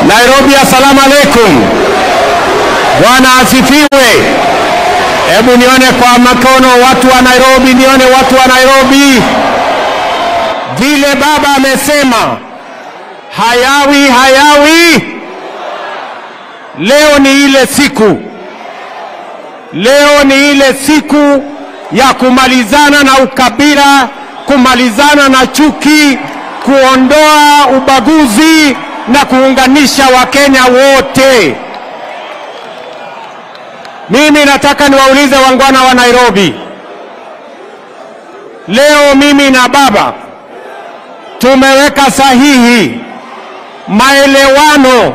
Nairobi, assalamu alaikum. Bwana asifiwe. Hebu nione kwa mkono watu wa Nairobi, nione watu wa Nairobi. Vile baba amesema, hayawi. Leo ni ile siku. Leo ni ile siku ya kumalizana na ukabila, kumalizana na chuki, kuondoa ubaguzi na kuunganisha Wakenya wote. Mimi nataka niwaulize wangwana wa Nairobi. Leo mimi na baba tumeweka sahihi maelewano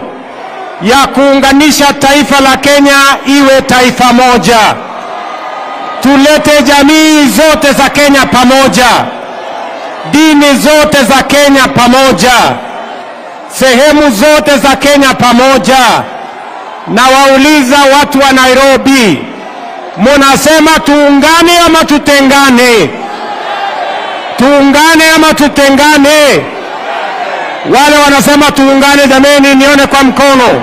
ya kuunganisha taifa la Kenya iwe taifa moja. Tulete jamii zote za Kenya pamoja, dini zote za Kenya pamoja, sehemu zote za Kenya pamoja. Na wauliza watu wa Nairobi, munasema tuungane ama tutengane? Tuungane ama tutengane? Wale wanasema tuungane, jameni, nione kwa mkono.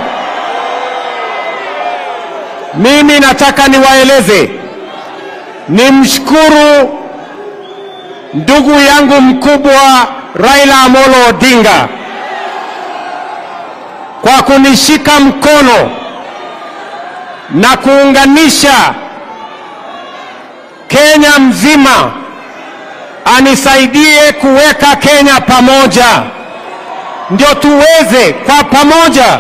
Mimi nataka niwaeleze, nimshukuru ndugu yangu mkubwa Raila Amolo Odinga kwa kunishika mkono na kuunganisha Kenya mzima, anisaidie kuweka Kenya pamoja, ndio tuweze kwa pamoja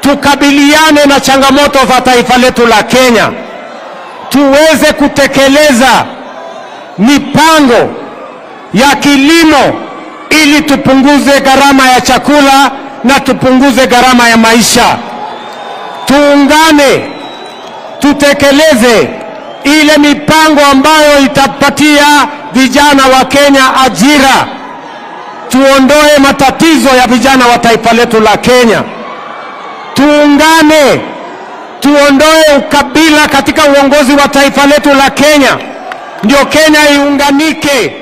tukabiliane na changamoto za taifa letu la Kenya, tuweze kutekeleza mipango ya kilimo ili tupunguze gharama ya chakula na tupunguze gharama ya maisha. Tuungane, tutekeleze ile mipango ambayo itapatia vijana wa Kenya ajira. Tuondoe matatizo ya vijana wa taifa letu la Kenya. Tuungane, tuondoe ukabila katika uongozi wa taifa letu la Kenya, ndio Kenya iunganike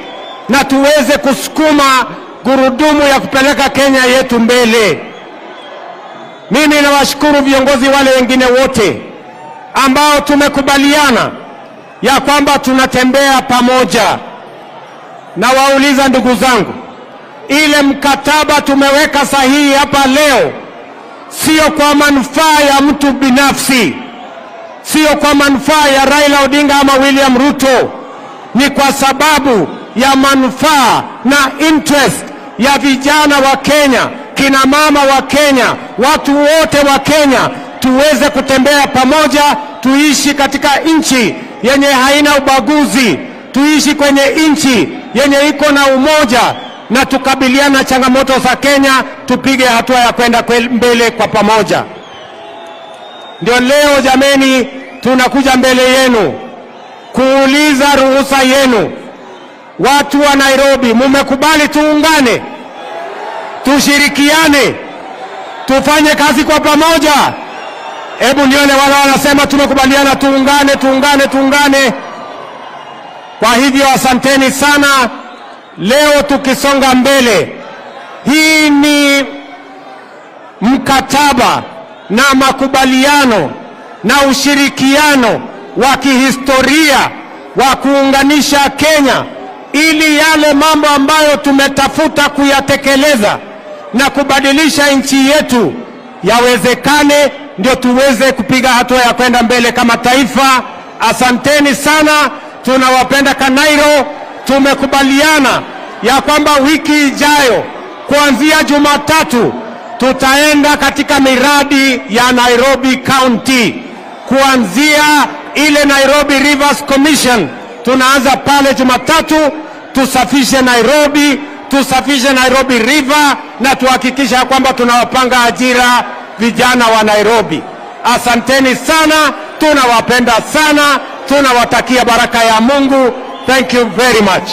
na tuweze kusukuma gurudumu ya kupeleka Kenya yetu mbele. Mimi nawashukuru viongozi wale wengine wote ambao tumekubaliana ya kwamba tunatembea pamoja. Na wauliza ndugu zangu, ile mkataba tumeweka sahihi hapa leo sio kwa manufaa ya mtu binafsi, sio kwa manufaa ya Raila Odinga ama William Ruto, ni kwa sababu ya manufaa na interest ya vijana wa Kenya, kina mama wa Kenya, watu wote wa Kenya. Tuweze kutembea pamoja, tuishi katika nchi yenye haina ubaguzi, tuishi kwenye nchi yenye iko na umoja, na tukabiliana changamoto za Kenya, tupige hatua ya kwenda mbele kwa pamoja. Ndio leo jameni, tunakuja mbele yenu kuuliza ruhusa yenu. Watu wa Nairobi, mumekubali tuungane, tushirikiane, tufanye kazi kwa pamoja? Hebu nione wale wanasema tumekubaliana tuungane. Kwa hivyo asanteni sana. Leo tukisonga mbele, hii ni mkataba na makubaliano na ushirikiano wa kihistoria wa kuunganisha Kenya, ili yale mambo ambayo tumetafuta kuyatekeleza na kubadilisha nchi yetu yawezekane, ndio tuweze kupiga hatua ya kwenda mbele kama taifa. Asanteni sana, tunawapenda Kanairo. Tumekubaliana ya kwamba wiki ijayo kuanzia Jumatatu tutaenda katika miradi ya Nairobi County, kuanzia ile Nairobi Rivers Commission. Tunaanza pale Jumatatu, tusafishe Nairobi River na tuhakikisha kwamba tunawapanga ajira vijana wa Nairobi. Asanteni sana, tunawapenda sana, tunawatakia baraka ya Mungu. Thank you very much.